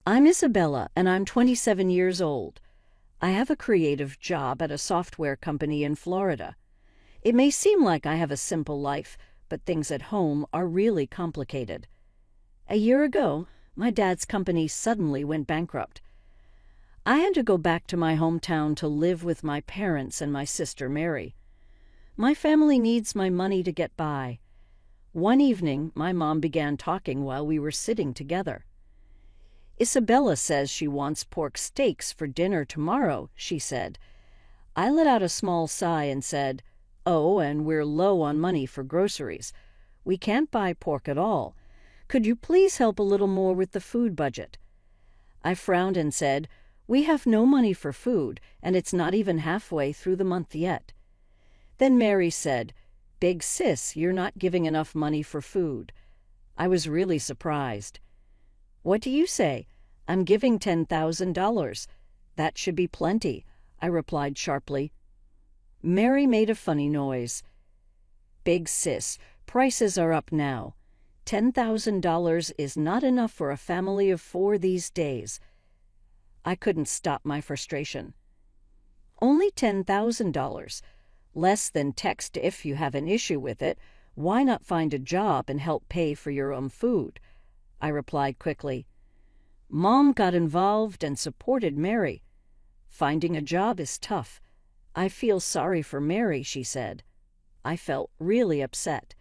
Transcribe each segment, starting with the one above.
I'm Isabella, and I'm 27 years old. I have a creative job at a software company in Florida. It may seem like I have a simple life, but things at home are really complicated. A year ago, my dad's company suddenly went bankrupt. I had to go back to my hometown to live with my parents and my sister Mary. My family needs my money to get by. One evening, my mom began talking while we were sitting together. Isabella says she wants pork steaks for dinner tomorrow, she said. I let out a small sigh and said, "Oh, and we're low on money for groceries. We can't buy pork at all. Could you please help a little more with the food budget?" I frowned and said, "We have no money for food, and it's not even halfway through the month yet." Then Mary said, "Big sis, you're not giving enough money for food." I was really surprised. "What do you say? I'm giving $10,000. That should be plenty," I replied sharply. Mary made a funny noise. "Big sis, prices are up now. $10,000 is not enough for a family of 4 these days." I couldn't stop my frustration. "Only $10,000. Less than text if you have an issue with it. Why not find a job and help pay for your own food?" I replied quickly. Mom got involved and supported Mary. "Finding a job is tough. I feel sorry for Mary," she said. I felt really upset.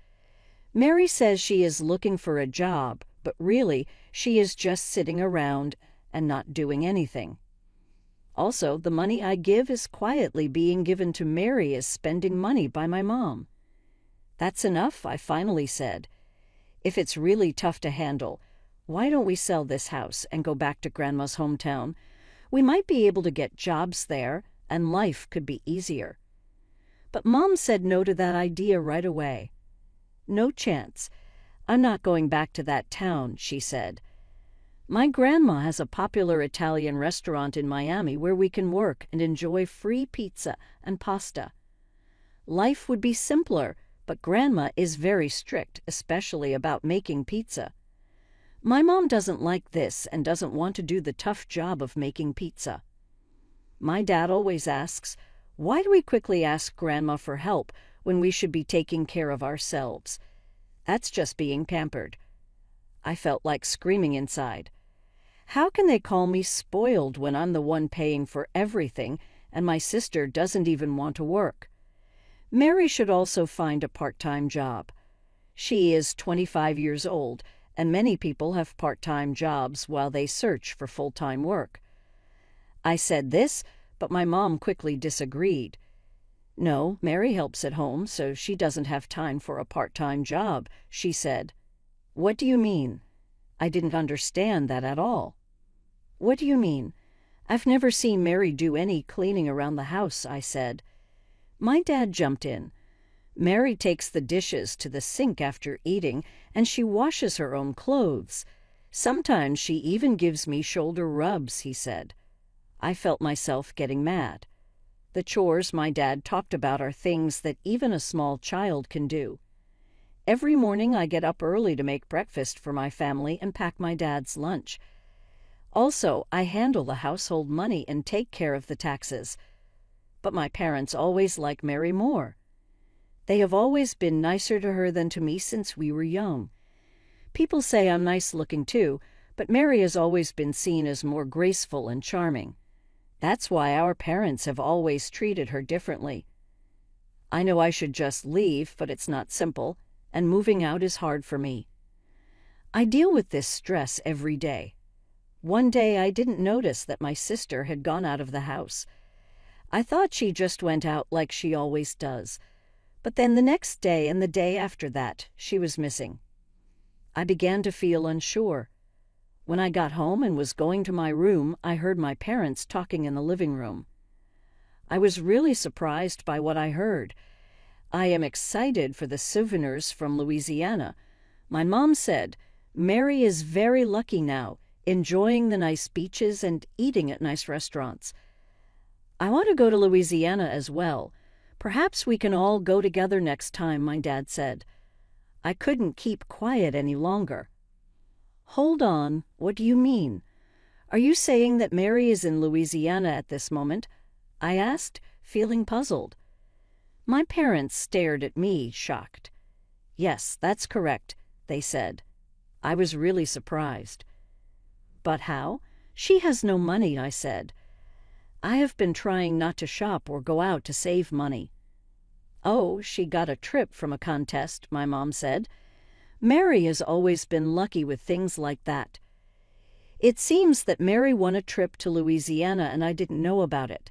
Mary says she is looking for a job, but really she is just sitting around and not doing anything. Also, the money I give is quietly being given to Mary as spending money by my mom. "That's enough," I finally said. "If it's really tough to handle, why don't we sell this house and go back to Grandma's hometown? We might be able to get jobs there, and life could be easier." But Mom said no to that idea right away. "No chance. I'm not going back to that town," she said. "My grandma has a popular Italian restaurant in Miami where we can work and enjoy free pizza and pasta. Life would be simpler, but Grandma is very strict, especially about making pizza. My mom doesn't like this and doesn't want to do the tough job of making pizza." My dad always asks, "Why do we quickly ask Grandma for help when we should be taking care of ourselves?" That's just being pampered. I felt like screaming inside. How can they call me spoiled when I'm the one paying for everything and my sister doesn't even want to work? Mary should also find a part-time job. She is 25 years old, and many people have part-time jobs while they search for full-time work. I said this, but my mom quickly disagreed. "No, Mary helps at home, so she doesn't have time for a part-time job," she said. "What do you mean?" I didn't understand that at all. "What do you mean? I've never seen Mary do any cleaning around the house," I said. My dad jumped in. "Mary takes the dishes to the sink after eating, and she washes her own clothes. Sometimes she even gives me shoulder rubs," he said. I felt myself getting mad. The chores my dad talked about are things that even a small child can do. Every morning I get up early to make breakfast for my family and pack my dad's lunch. Also, I handle the household money and take care of the taxes. But my parents always like Mary more. They have always been nicer to her than to me since we were young. People say I'm nice-looking too, but Mary has always been seen as more graceful and charming. That's why our parents have always treated her differently. I know I should just leave, but it's not simple, and moving out is hard for me. I deal with this stress every day. One day I didn't notice that my sister had gone out of the house. I thought she just went out like she always does. But then the next day and the day after that, she was missing. I began to feel unsure. When I got home and was going to my room, I heard my parents talking in the living room. I was really surprised by what I heard. I am excited for the souvenirs from Louisiana. My mom said, "Mary is very lucky now, enjoying the nice beaches and eating at nice restaurants." "I want to go to Louisiana as well. Perhaps we can all go together next time," my dad said. I couldn't keep quiet any longer. "Hold on, what do you mean? Are you saying that Mary is in Louisiana at this moment? I asked, feeling puzzled. My parents stared at me, shocked. Yes, that's correct, they said. I was really surprised. But how? She has no money, I said. I have been trying not to shop or go out to save money. Oh, she got a trip from a contest, my mom said. Mary has always been lucky with things like that. It seems that Mary won a trip to Louisiana and I didn't know about it.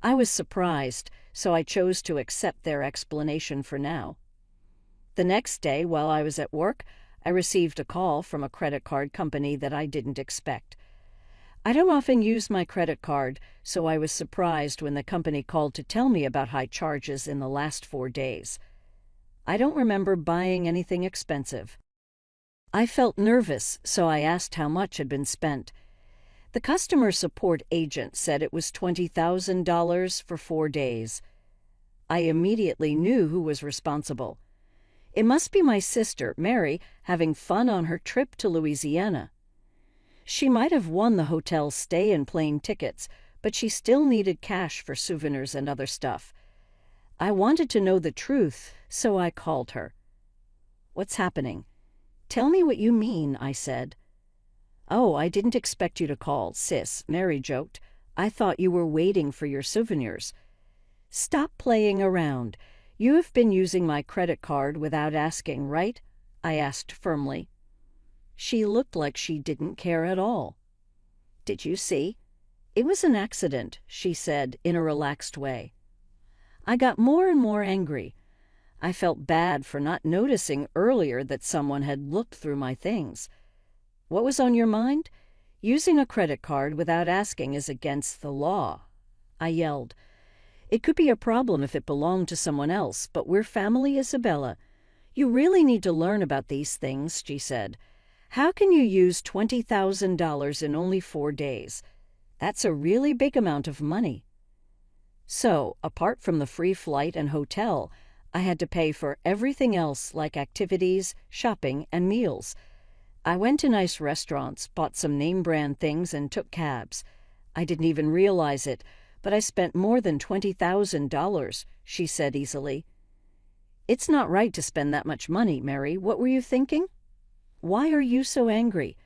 I was surprised, so I chose to accept their explanation for now. The next day, while I was at work, I received a call from a credit card company that I didn't expect. I don't often use my credit card, so I was surprised when the company called to tell me about high charges in the last 4 days. I don't remember buying anything expensive. I felt nervous, so I asked how much had been spent. The customer support agent said it was $20,000 for 4 days. I immediately knew who was responsible. It must be my sister, Mary, having fun on her trip to Louisiana. She might have won the hotel stay and plane tickets, but she still needed cash for souvenirs and other stuff. I wanted to know the truth, so I called her. What's happening? Tell me what you mean, I said. Oh, I didn't expect you to call, sis, Mary joked. I thought you were waiting for your souvenirs. Stop playing around. You have been using my credit card without asking, right? I asked firmly. She looked like she didn't care at all. Did you see? It was an accident, she said in a relaxed way. I got more and more angry. I felt bad for not noticing earlier that someone had looked through my things. What was on your mind? Using a credit card without asking is against the law. I yelled. It could be a problem if it belonged to someone else, but we're family, Isabella. You really need to learn about these things, she said. How can you use $20,000 in only 4 days? That's a really big amount of money. So, apart from the free flight and hotel, I had to pay for everything else like activities, shopping, and meals. I went to nice restaurants, bought some name-brand things, and took cabs. I didn't even realize it, but I spent more than $20,000, she said easily. It's not right to spend that much money, Mary. What were you thinking? Why are you so angry?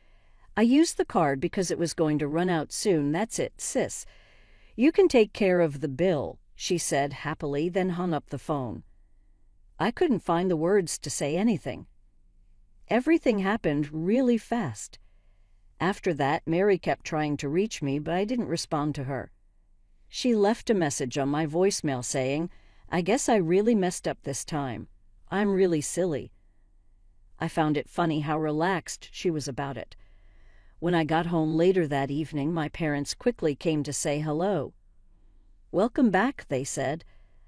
I used the card because it was going to run out soon. That's it, sis. You can take care of the bill, she said happily, then hung up the phone. I couldn't find the words to say anything. Everything happened really fast. After that, Mary kept trying to reach me, but I didn't respond to her. She left a message on my voicemail saying, I guess I really messed up this time. I'm really silly. I found it funny how relaxed she was about it. When I got home later that evening, my parents quickly came to say hello. Welcome back, they said.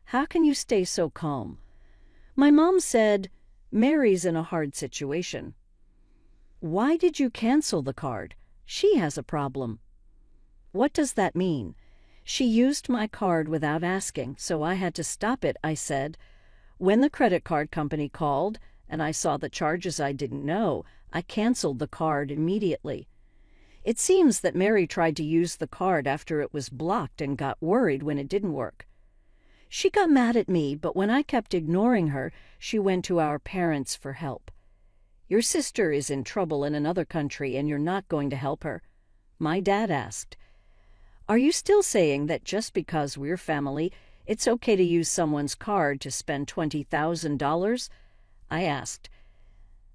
How can you stay so calm? My mom said, Mary's in a hard situation. Why did you cancel the card? She has a problem. What does that mean? She used my card without asking, so I had to stop it, I said. When the credit card company called, and I saw the charges I didn't know, I canceled the card immediately. It seems that Mary tried to use the card after it was blocked and got worried when it didn't work. She got mad at me, but when I kept ignoring her, she went to our parents for help. Your sister is in trouble in another country and you're not going to help her? My dad asked. Are you still saying that just because we're family, it's okay to use someone's card to spend $20,000? I asked.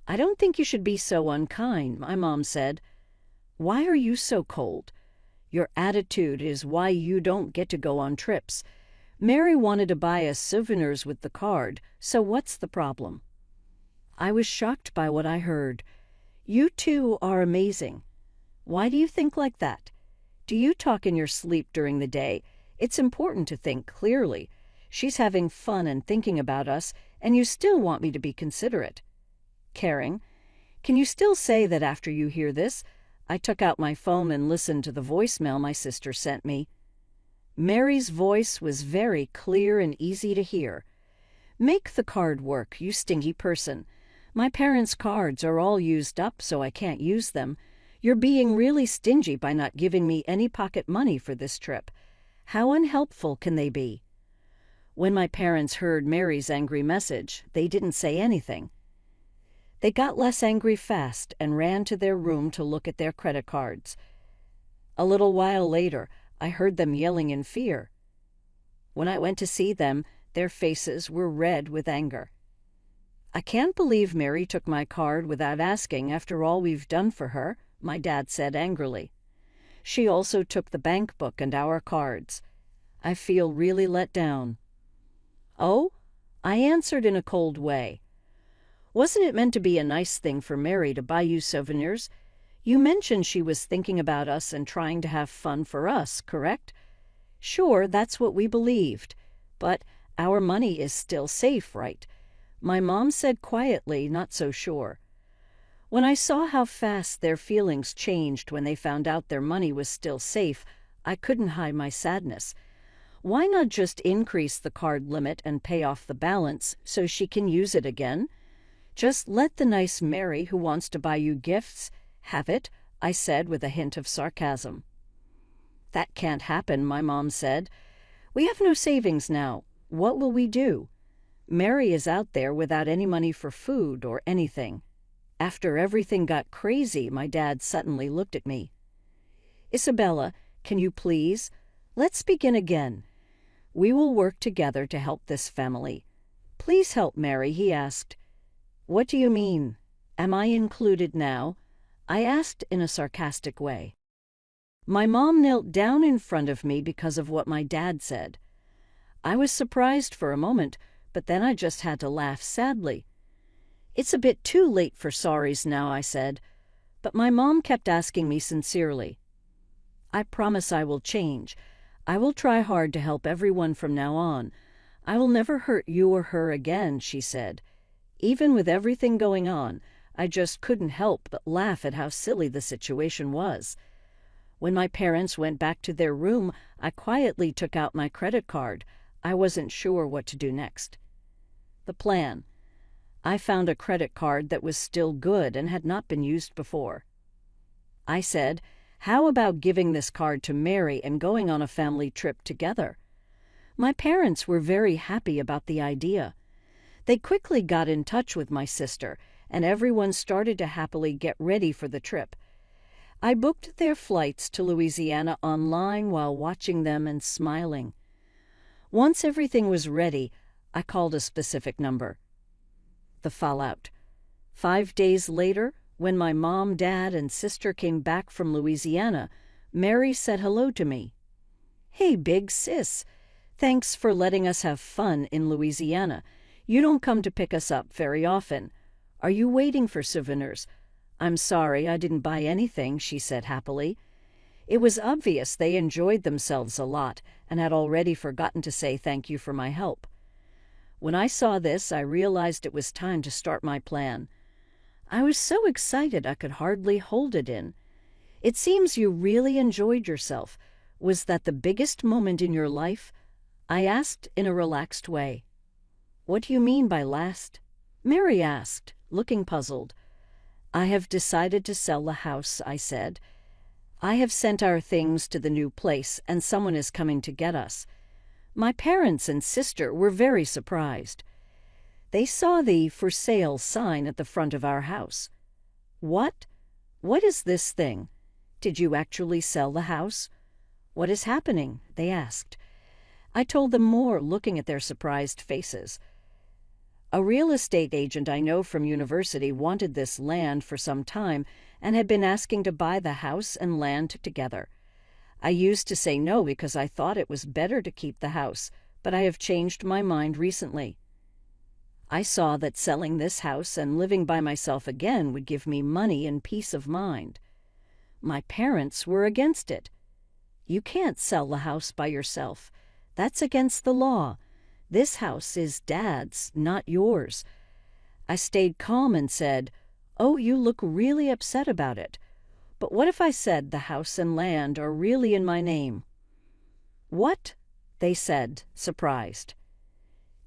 I don't think you should be so unkind, my mom said. Why are you so cold? Your attitude is why you don't get to go on trips. Mary wanted to buy us souvenirs with the card, so what's the problem? I was shocked by what I heard. You two are amazing. Why do you think like that? Do you talk in your sleep during the day? It's important to think clearly. She's having fun and thinking about us, and you still want me to be considerate. Caring. Can you still say that after you hear this? I took out my phone and listened to the voicemail my sister sent me. Mary's voice was very clear and easy to hear. Make the card work, you stingy person. My parents' cards are all used up, so I can't use them. You're being really stingy by not giving me any pocket money for this trip. How unhelpful can they be?" When my parents heard Mary's angry message, they didn't say anything. They got less angry fast and ran to their room to look at their credit cards. A little while later, I heard them yelling in fear. When I went to see them, their faces were red with anger. "I can't believe Mary took my card without asking after all we've done for her," my dad said angrily. "She also took the bank book and our cards. I feel really let down." "Oh?" I answered in a cold way. "Wasn't it meant to be a nice thing for Mary to buy you souvenirs? You mentioned she was thinking about us and trying to have fun for us, correct? Sure, that's what we believed. But our money is still safe, right?" My mom said quietly, not so sure. When I saw how fast their feelings changed when they found out their money was still safe, I couldn't hide my sadness. Why not just increase the card limit and pay off the balance so she can use it again? Just let the nice Mary who wants to buy you gifts have it, I said with a hint of sarcasm. "That can't happen," my mom said. "We have no savings now. What will we do? Mary is out there without any money for food or anything." After everything got crazy, my dad suddenly looked at me. "Isabella, can you please? Let's begin again. We will work together to help this family. Please help Mary," he asked. "What do you mean? Am I included now?" I asked in a sarcastic way. My mom knelt down in front of me because of what my dad said. I was surprised for a moment, but then I just had to laugh sadly. "It's a bit too late for sorries now," I said, but my mom kept asking me sincerely. "I promise I will change. I will try hard to help everyone from now on. I will never hurt you or her again," she said. Even with everything going on, I just couldn't help but laugh at how silly the situation was. When my parents went back to their room, I quietly took out my credit card. I wasn't sure what to do next. The plan. I found a credit card that was still good and had not been used before. I said, "How about giving this card to Mary and going on a family trip together?" My parents were very happy about the idea. They quickly got in touch with my sister, and everyone started to happily get ready for the trip. I booked their flights to Louisiana online while watching them and smiling. Once everything was ready, I called a specific number. The fallout. 5 days later, when my mom, dad, and sister came back from Louisiana, Mary said hello to me. "Hey, big sis. Thanks for letting us have fun in Louisiana. You don't come to pick us up very often. Are you waiting for souvenirs?" "I'm sorry, I didn't buy anything," she said happily. It was obvious they enjoyed themselves a lot and had already forgotten to say thank you for my help. When I saw this, I realized it was time to start my plan. I was so excited I could hardly hold it in. "It seems you really enjoyed yourself. Was that the biggest moment in your life?" I asked in a relaxed way. "What do you mean by last?" Mary asked, looking puzzled. "I have decided to sell the house," I said. "I have sent our things to the new place, and someone is coming to get us." My parents and sister were very surprised. They saw the "for sale" sign at the front of our house. "What? What is this thing? Did you actually sell the house? What is happening?" they asked. I told them more, looking at their surprised faces. "A real estate agent I know from university wanted this land for some time and had been asking to buy the house and land together. I used to say no because I thought it was better to keep the house, but I have changed my mind recently. I saw that selling this house and living by myself again would give me money and peace of mind. My parents were against it. You can't sell the house by yourself. That's against the law. This house is Dad's, not yours. I stayed calm and said, "Oh, you look really upset about it. But what if I said the house and land are really in my name?" "What?" they said, surprised.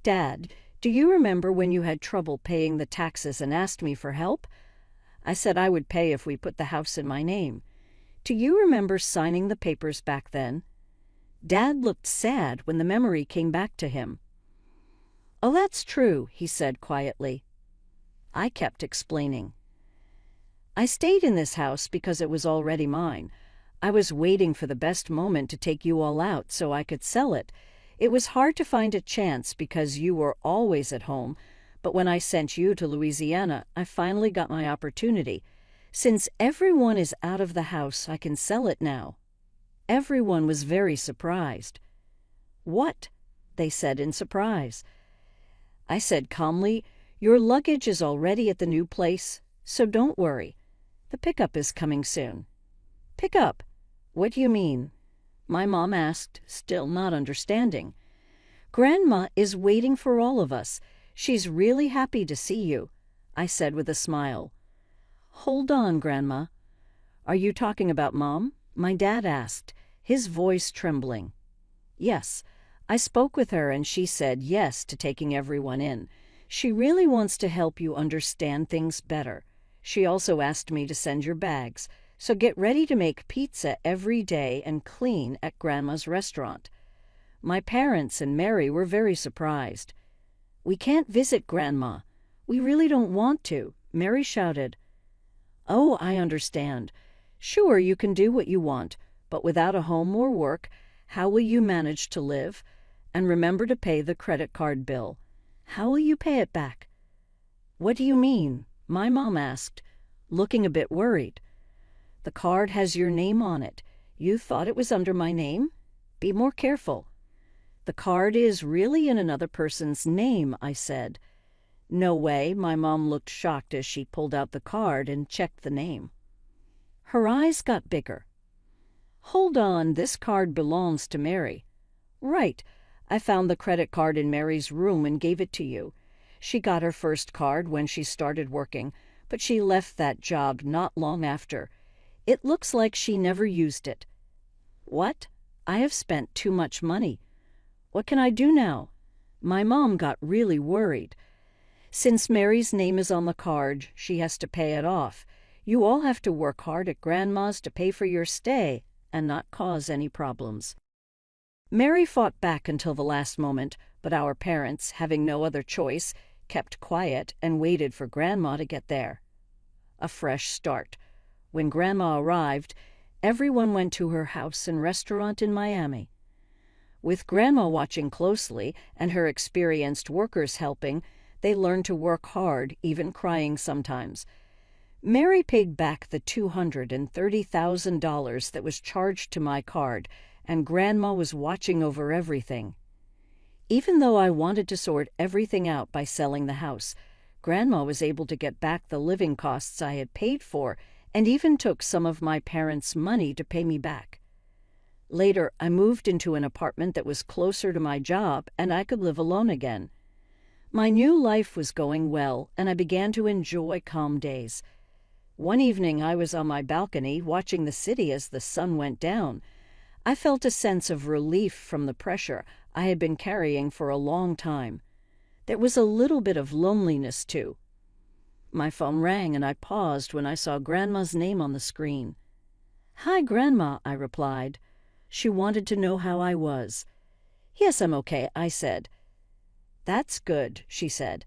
"Dad, do you remember when you had trouble paying the taxes and asked me for help? I said I would pay if we put the house in my name. Do you remember signing the papers back then?" Dad looked sad when the memory came back to him. "Oh, that's true," he said quietly. I kept explaining. "I stayed in this house because it was already mine. I was waiting for the best moment to take you all out so I could sell it. It was hard to find a chance because you were always at home, but when I sent you to Louisiana, I finally got my opportunity. Since everyone is out of the house, I can sell it now." Everyone was very surprised. "What?" they said in surprise. I said calmly, "Your luggage is already at the new place, so don't worry. The pickup is coming soon." "Pickup? What do you mean?" my mom asked, still not understanding. "Grandma is waiting for all of us. She's really happy to see you," I said with a smile. "Hold on, Grandma." "Are you talking about Mom?" my dad asked, his voice trembling. "Yes, I spoke with her and she said yes to taking everyone in. She really wants to help you understand things better. She also asked me to send your bags, so get ready to make pizza every day and clean at Grandma's restaurant." My parents and Mary were very surprised. "We can't visit Grandma. We really don't want to," Mary shouted. "Oh, I understand. Sure, you can do what you want, but without a home or work, how will you manage to live? And remember to pay the credit card bill. How will you pay it back?" "What do you mean?" my mom asked, looking a bit worried. "The card has your name on it. You thought it was under my name? Be more careful." "The card is really in another person's name," I said. "No way," my mom looked shocked as she pulled out the card and checked the name. Her eyes got bigger. "Hold on, this card belongs to Mary." "Right. I found the credit card in Mary's room and gave it to you. She got her first card when she started working, but she left that job not long after. It looks like she never used it." "What? I have spent too much money. What can I do now?" My mom got really worried. "Since Mary's name is on the card, she has to pay it off. You all have to work hard at Grandma's to pay for your stay and not cause any problems." Mary fought back until the last moment, but our parents, having no other choice, kept quiet and waited for Grandma to get there. A fresh start. When Grandma arrived, everyone went to her house and restaurant in Miami. With Grandma watching closely and her experienced workers helping, they learned to work hard, even crying sometimes. Mary paid back the $230,000 that was charged to my card, and Grandma was watching over everything. Even though I wanted to sort everything out by selling the house, Grandma was able to get back the living costs I had paid for and even took some of my parents' money to pay me back. Later, I moved into an apartment that was closer to my job and I could live alone again. My new life was going well, and I began to enjoy calm days. One evening I was on my balcony watching the city as the sun went down. I felt a sense of relief from the pressure I had been carrying for a long time. There was a little bit of loneliness, too. My phone rang and I paused when I saw Grandma's name on the screen. "Hi, Grandma," I replied. She wanted to know how I was. "Yes, I'm okay," I said. "That's good," she said.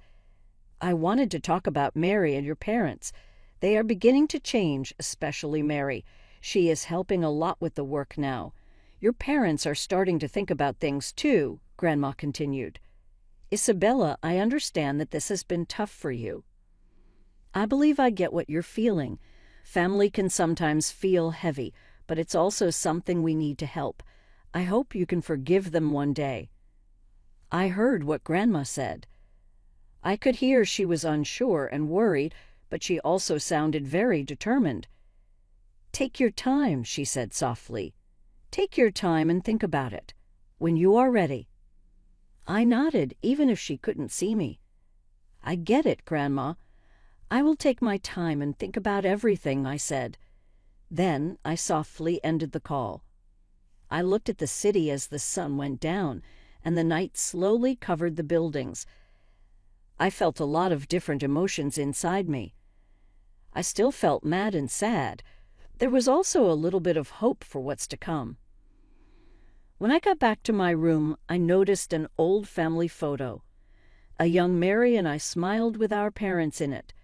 "I wanted to talk about Mary and your parents. They are beginning to change, especially Mary. She is helping a lot with the work now. Your parents are starting to think about things too," Grandma continued. "Isabella, I understand that this has been tough for you. I believe I get what you're feeling. Family can sometimes feel heavy, but it's also something we need to help. I hope you can forgive them one day." I heard what Grandma said. I could hear she was unsure and worried, but she also sounded very determined. "Take your time," she said softly. "Take your time and think about it. When you are ready." I nodded, even if she couldn't see me. "I get it, Grandma. I will take my time and think about everything," I said. Then I softly ended the call. I looked at the city as the sun went down, and the night slowly covered the buildings. I felt a lot of different emotions inside me. I still felt mad and sad. There was also a little bit of hope for what's to come. When I got back to my room, I noticed an old family photo. A young Mary and I smiled with our parents in it.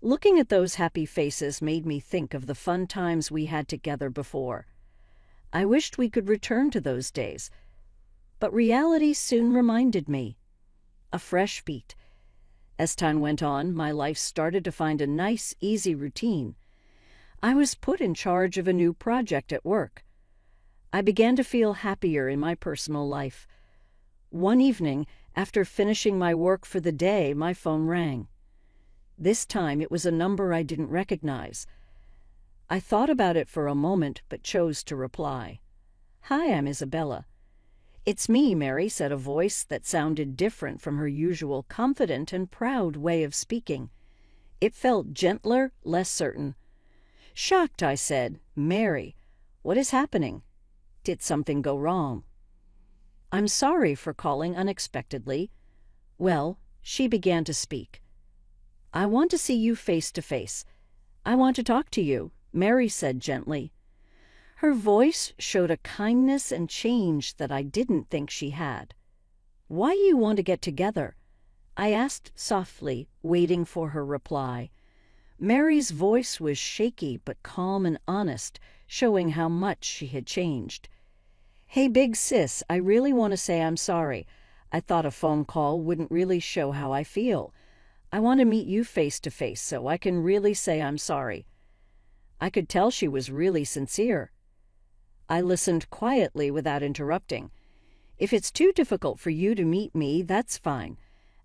Looking at those happy faces made me think of the fun times we had together before. I wished we could return to those days. But reality soon reminded me. A fresh beat. As time went on, my life started to find a nice, easy routine. I was put in charge of a new project at work. I began to feel happier in my personal life. One evening, after finishing my work for the day, my phone rang. This time it was a number I didn't recognize. I thought about it for a moment, but chose to reply. "Hi, I'm Isabella." "It's me," Mary said, a voice that sounded different from her usual confident and proud way of speaking. It felt gentler, less certain. Shocked, I said, "Mary, what is happening? Did something go wrong?" "I'm sorry for calling unexpectedly." Well, she began to speak. "I want to see you face to face. I want to talk to you," Mary said gently. Her voice showed a kindness and change that I didn't think she had. "Why you want to get together?" I asked softly, waiting for her reply. Mary's voice was shaky but calm and honest, showing how much she had changed. "Hey, big sis, I really want to say I'm sorry. I thought a phone call wouldn't really show how I feel. I want to meet you face to face so I can really say I'm sorry." I could tell she was really sincere. I listened quietly without interrupting. "If it's too difficult for you to meet me, that's fine.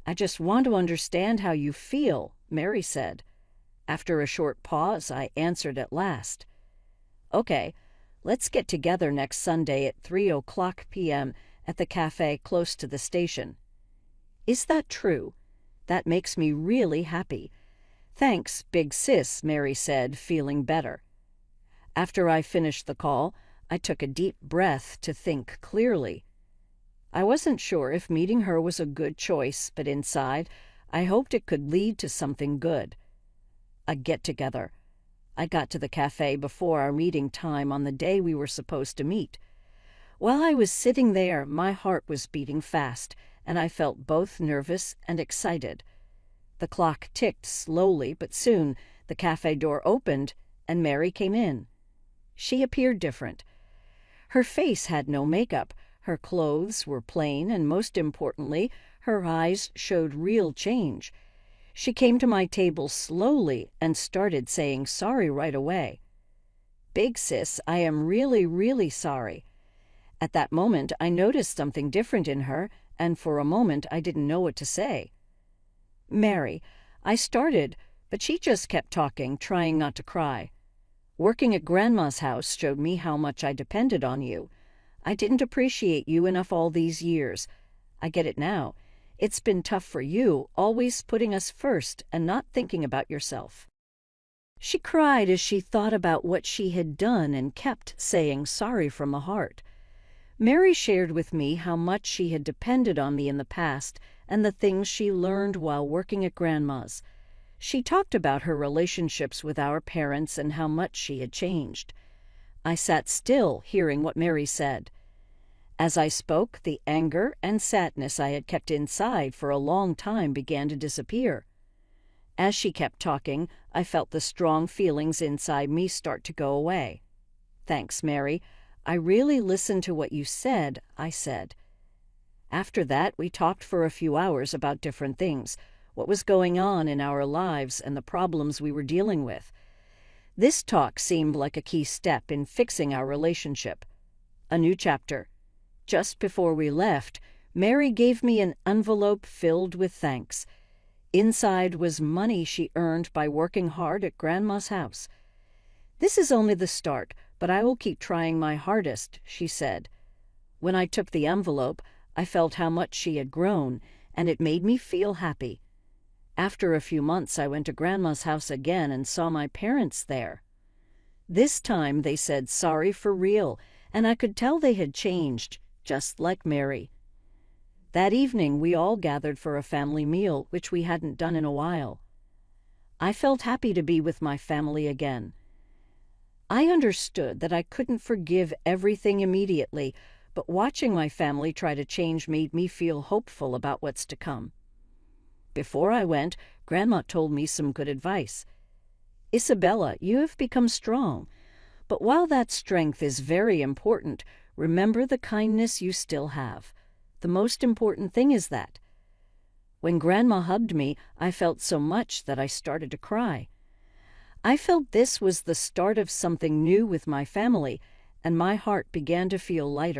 I just want to understand how you feel," Mary said. After a short pause, I answered at last. "Okay, let's get together next Sunday at 3:00 p.m. at the cafe close to the station." "Is that true? That makes me really happy." "Thanks, big sis," Mary said, feeling better. After I finished the call, I took a deep breath to think clearly. I wasn't sure if meeting her was a good choice, but inside, I hoped it could lead to something good. A get-together. I got to the cafe before our meeting time on the day we were supposed to meet. While I was sitting there, my heart was beating fast, and I felt both nervous and excited. The clock ticked slowly, but soon the cafe door opened, and Mary came in. She appeared different. Her face had no makeup, her clothes were plain, and most importantly, her eyes showed real change. She came to my table slowly and started saying sorry right away. "Big sis, I am really, really sorry." At that moment, I noticed something different in her, and for a moment I didn't know what to say. "Mary, I started, but she just kept talking, trying not to cry. Working at Grandma's house showed me how much I depended on you. I didn't appreciate you enough all these years. I get it now. It's been tough for you, always putting us first and not thinking about yourself." She cried as she thought about what she had done and kept saying sorry from the heart. Mary shared with me how much she had depended on me in the past and the things she learned while working at Grandma's. She talked about her relationships with our parents and how much she had changed. I sat still, hearing what Mary said. As I spoke, the anger and sadness I had kept inside for a long time began to disappear. As she kept talking, I felt the strong feelings inside me start to go away. "Thanks, Mary. I really listened to what you said," I said. After that, we talked for a few hours about different things, what was going on in our lives and the problems we were dealing with. This talk seemed like a key step in fixing our relationship. A new chapter. Just before we left, Mary gave me an envelope filled with thanks. Inside was money she earned by working hard at Grandma's house. "This is only the start, but I will keep trying my hardest," she said. When I took the envelope, I felt how much she had grown, and it made me feel happy. After a few months, I went to Grandma's house again and saw my parents there. This time they said sorry for real, and I could tell they had changed, just like Mary. That evening, we all gathered for a family meal, which we hadn't done in a while. I felt happy to be with my family again. I understood that I couldn't forgive everything immediately, but watching my family try to change made me feel hopeful about what's to come. Before I went, Grandma told me some good advice. "Isabella, you have become strong, but while that strength is very important, remember the kindness you still have. The most important thing is that." When Grandma hugged me, I felt so much that I started to cry. I felt this was the start of something new with my family, and my heart began to feel lighter.